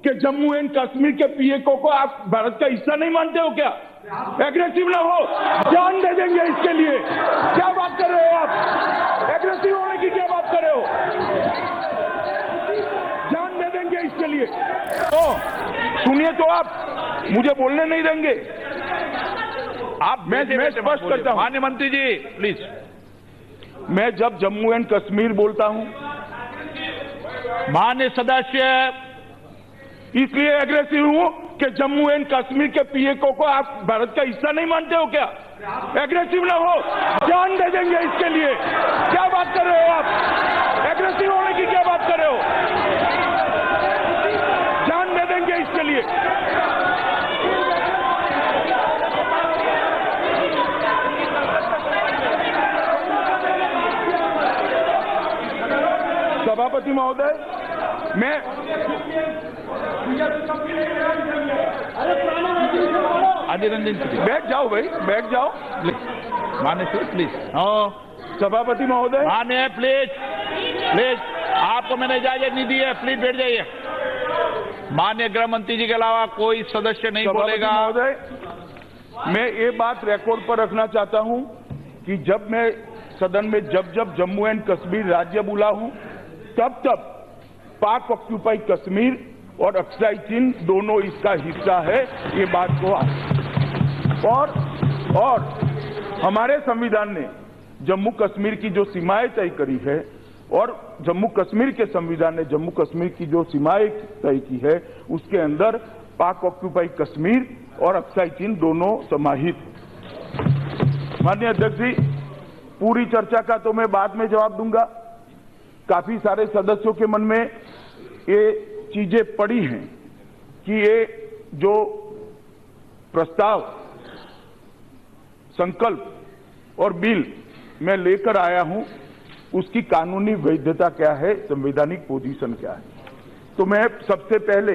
कि जम्मू एंड कश्मीर के पीएको को आप भारत का हिस्सा नहीं मानते हो क्या? एग्रेसिव ना हो, जान दे देंगे इसके लिए। क्या बात कर रहे हो आप? एग्रेसिव होने की क्या बात कर रहे हो? जान दे देंगे इसके लिए। तो सुनिए, तो आप मुझे बोलने नहीं देंगे? आप मैं स्पष्ट करता हूं। माननीय मंत्री जी प्लीज। मैं जब जम्मू एंड कश्मीर बोलता हूं, माननीय सदस्य, इसलिए एग्रेसिव हूं कि जम्मू एंड कश्मीर के पीएको को आप भारत का हिस्सा नहीं मानते हो क्या? एग्रेसिव ना हो, जान दे देंगे इसके लिए। क्या बात कर रहे हो आप? एग्रेसिव होने की क्या बात कर रहे हो? जान दे देंगे इसके लिए। सभापति महोदय, मैं अधीर रंजन बैठ जाओ भाई, बैठ जाओ। माननीय सर प्लीज। सभापति महोदय, माननीय प्लीज प्लीज, आपको मैंने इजाजत नहीं दी है, प्लीज बैठ जाइए। माननीय गृह मंत्री जी के अलावा कोई सदस्य नहीं बोलेगा। महोदय, मैं ये बात रिकॉर्ड पर रखना चाहता हूं कि जब मैं सदन में जब जम्मू एंड कश्मीर राज्य बोला हूं, तब पाक ऑक्यूपाई कश्मीर और अक्साई चीन दोनों इसका हिस्सा है, ये बात को और हमारे संविधान ने जम्मू कश्मीर की जो सीमाएं तय करी है और जम्मू कश्मीर के संविधान ने जम्मू कश्मीर की जो सीमाएं तय की है, उसके अंदर पाक ऑक्यूपाई कश्मीर और अक्साई चीन दोनों समाहित। माननीय अध्यक्ष जी, पूरी चर्चा का तो मैं बाद में जवाब दूंगा। काफी सारे सदस्यों के मन में ये चीजें पड़ी हैं कि ये जो प्रस्ताव, संकल्प और बिल मैं लेकर आया हूं, उसकी कानूनी वैधता क्या है, संवैधानिक पोजीशन क्या है। तो मैं सबसे पहले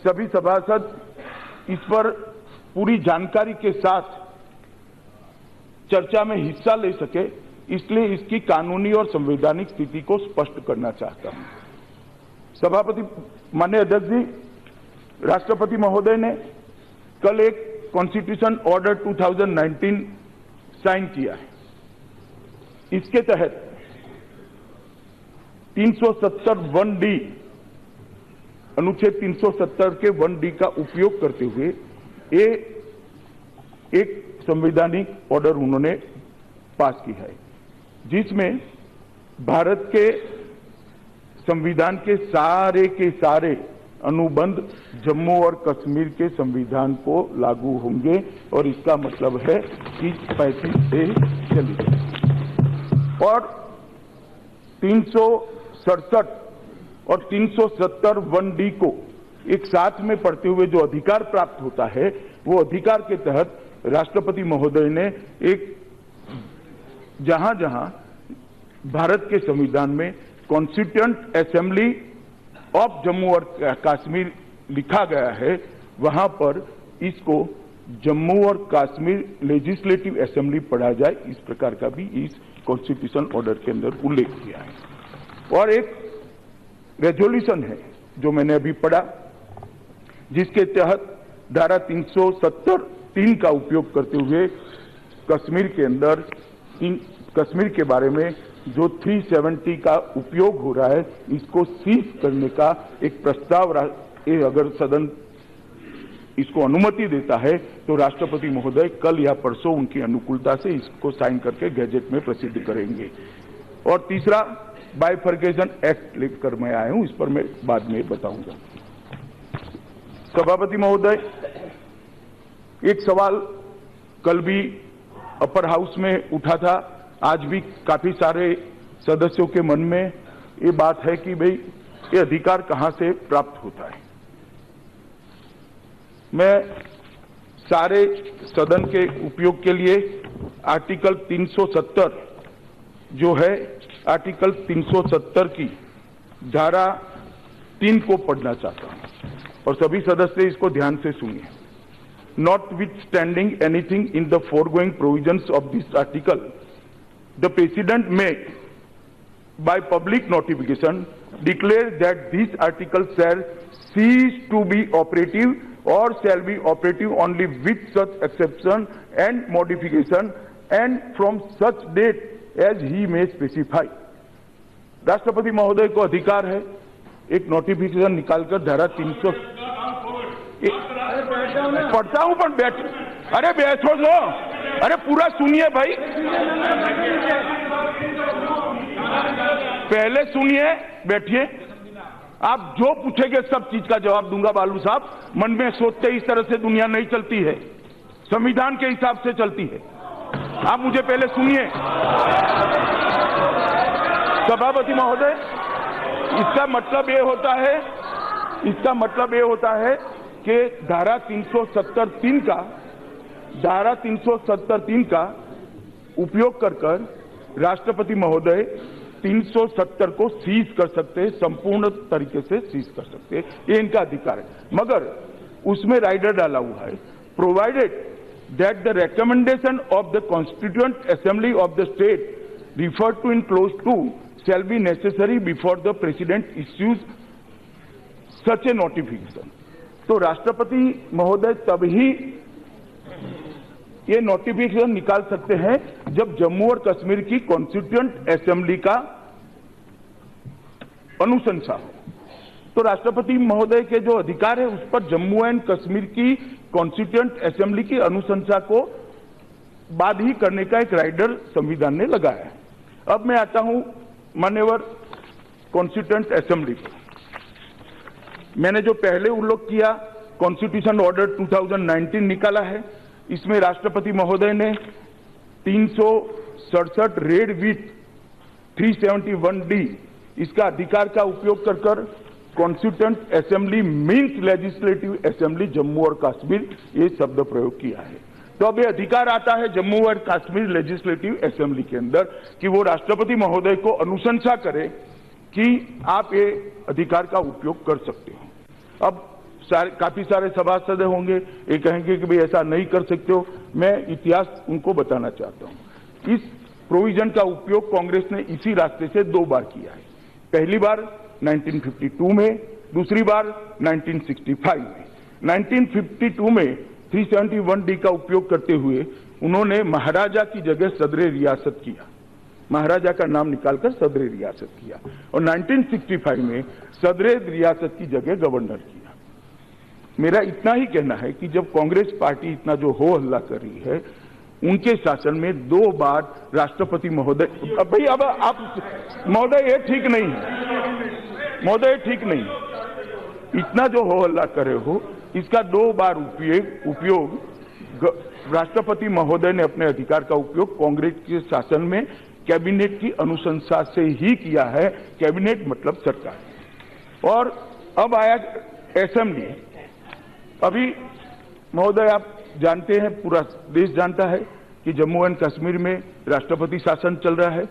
सभी सभासद इस पर पूरी जानकारी के साथ चर्चा में हिस्सा ले सके, इसलिए इसकी कानूनी और संवैधानिक स्थिति को स्पष्ट करना चाहता हूं। सभापति, माननीय अध्यक्ष जी, राष्ट्रपति महोदय ने कल एक कॉन्स्टिट्यूशन ऑर्डर 2019 साइन किया है। इसके तहत 370(1)D, अनुच्छेद 370 के 1D का उपयोग करते हुए ये एक संवैधानिक ऑर्डर उन्होंने पास की है, जिसमें भारत के संविधान के सारे अनुबंध जम्मू और कश्मीर के संविधान को लागू होंगे और इसका मतलब है कि 35 से चली और 367 और 370(1)D को एक साथ में पढ़ते हुए जो अधिकार प्राप्त होता है, वो अधिकार के तहत राष्ट्रपति महोदय ने एक जहां जहां भारत के संविधान में कॉन्स्टिट्यूएंट असेंबली ऑफ जम्मू और कश्मीर लिखा गया है, वहां पर इसको जम्मू और कश्मीर लेजिस्लेटिव असेंबली पढ़ा जाए, इस प्रकार का भी इस कॉन्स्टिट्यूशन ऑर्डर के अंदर उल्लेख किया है। और एक रेजोल्यूशन है जो मैंने अभी पढ़ा, जिसके तहत धारा 370(3) का उपयोग करते हुए कश्मीर के अंदर कश्मीर के बारे में जो 370 का उपयोग हो रहा है, इसको सीज करने का एक प्रस्ताव, अगर सदन इसको अनुमति देता है तो राष्ट्रपति महोदय कल या परसों उनकी अनुकूलता से इसको साइन करके गैजेट में प्रसिद्ध करेंगे। और तीसरा, बाइफर्केशन एक्ट लेकर मैं आया हूं, इस पर मैं बाद में बताऊंगा। सभापति महोदय, एक सवाल कल भी अपर हाउस में उठा था, आज भी काफी सारे सदस्यों के मन में ये बात है कि भाई ये अधिकार कहां से प्राप्त होता है। मैं सारे सदन के उपयोग के लिए आर्टिकल 370 जो है, आर्टिकल 370 की धारा 3 को पढ़ना चाहता हूं और सभी सदस्य इसको ध्यान से सुनिए। Notwithstanding anything in the foregoing provisions of this article, the President may by public notification declare that this article shall cease to be operative or shall be operative only with such exception and modification and from such date as he may specify। राष्ट्रपति महोदय को अधिकार है एक notification निकालकर धारा 300 पढ़ता हूं पर बैठ, अरे बैठो तो, अरे पूरा सुनिए भाई, पहले सुनिए, बैठिए। आप जो पूछेंगे सब चीज का जवाब दूंगा बालू साहब। मन में सोचते इस तरह से दुनिया नहीं चलती है, संविधान के हिसाब से चलती है। आप मुझे पहले सुनिए। सभापति महोदय, इसका मतलब ये होता है कि धारा 370(3) का उपयोग कर राष्ट्रपति महोदय 370 को सीज कर सकते हैं, संपूर्ण तरीके से सीज कर सकते हैं, ये इनका अधिकार है। मगर उसमें राइडर डाला हुआ है, provided that the recommendation of the constituent assembly of the state referred to in clause 2 shall be necessary before the president issues such a notification। तो राष्ट्रपति महोदय तभी ये नोटिफिकेशन निकाल सकते हैं जब जम्मू और कश्मीर की कॉन्स्टिट्यूएंट असेंबली का अनुशंसा हो। तो राष्ट्रपति महोदय के जो अधिकार है उस पर जम्मू एंड कश्मीर की कॉन्स्टिट्यूएंट असेंबली की अनुशंसा को बाद ही करने का एक राइडर संविधान ने लगाया है। अब मैं आता हूं मान्यवर कॉन्स्टिट्यूएंट असेंबली पर। मैंने जो पहले उल्लेख किया कॉन्स्टिट्यूशन ऑर्डर 2019 निकाला है, इसमें राष्ट्रपति महोदय ने 367 रेड विथ 371D इसका अधिकार का उपयोग कर constituent assembly means legislative assembly Jammu और कश्मीर ये शब्द प्रयोग किया है। तो अब ये अधिकार आता है जम्मू और कश्मीर लेजिस्लेटिव असेंबली के अंदर कि वो राष्ट्रपति महोदय को अनुशंसा करे कि आप ये अधिकार का उपयोग कर सकते हो। अब काफी सारे सभासद होंगे, ये कहेंगे कि भाई ऐसा नहीं कर सकते हो। मैं इतिहास उनको बताना चाहता हूं। इस प्रोविजन का उपयोग कांग्रेस ने इसी रास्ते से 2 बार किया है। पहली बार 1952 में, दूसरी बार 1965 में। 1952 में 371D का उपयोग करते हुए उन्होंने महाराजा की जगह सदरे रियासत किया, महाराजा का नाम निकालकर सदरे रियासत किया, और 1965 में सदरे रियासत की जगह गवर्नर किया। मेरा इतना ही कहना है कि जब कांग्रेस पार्टी इतना जो हो हल्ला कर रही है, उनके शासन में 2 बार राष्ट्रपति महोदय, भाई अब आप महोदय ये ठीक नहीं है, महोदय ठीक नहीं, इतना जो हो हल्ला करे हो इसका 2 बार उपयोग राष्ट्रपति महोदय ने अपने अधिकार का उपयोग कांग्रेस के शासन में कैबिनेट की अनुशंसा से ही किया है। कैबिनेट मतलब सरकार। और अब आया असेंबली। अभी महोदय आप जानते हैं, पूरा देश जानता है कि जम्मू एंड कश्मीर में राष्ट्रपति शासन चल रहा है।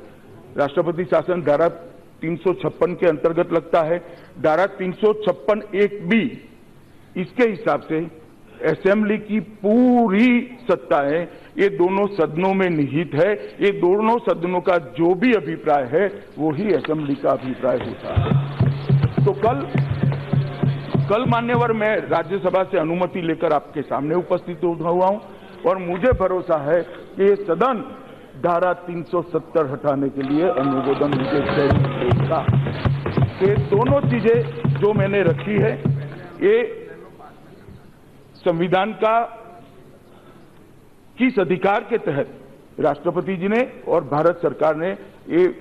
राष्ट्रपति शासन धारा 356 के अंतर्गत लगता है। धारा 356(1)(b इसके हिसाब से असेंबली की पूरी सत्ताएं ये दोनों सदनों में निहित है। ये दोनों सदनों का जो भी अभिप्राय है वो ही असेंबली का अभिप्राय होता है। तो कल मान्यवर मैं राज्यसभा से अनुमति लेकर आपके सामने उपस्थित हुआ हूं और मुझे भरोसा है कि ये सदन धारा 370 हटाने के लिए अनुमोदन मुझे देगा। ये दोनों चीजें जो मैंने रखी है ये संविधान का किस अधिकार के तहत राष्ट्रपति जी ने और भारत सरकार ने ये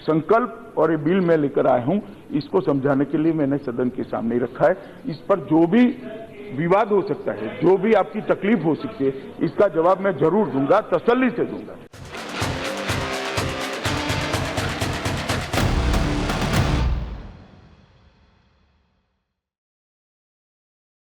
संकल्प और ये बिल में लेकर आया हूं, इसको समझाने के लिए मैंने सदन के सामने रखा है। इस पर जो भी विवाद हो सकता है, जो भी आपकी तकलीफ हो सकती है, इसका जवाब मैं जरूर दूंगा, तसल्ली से दूंगा।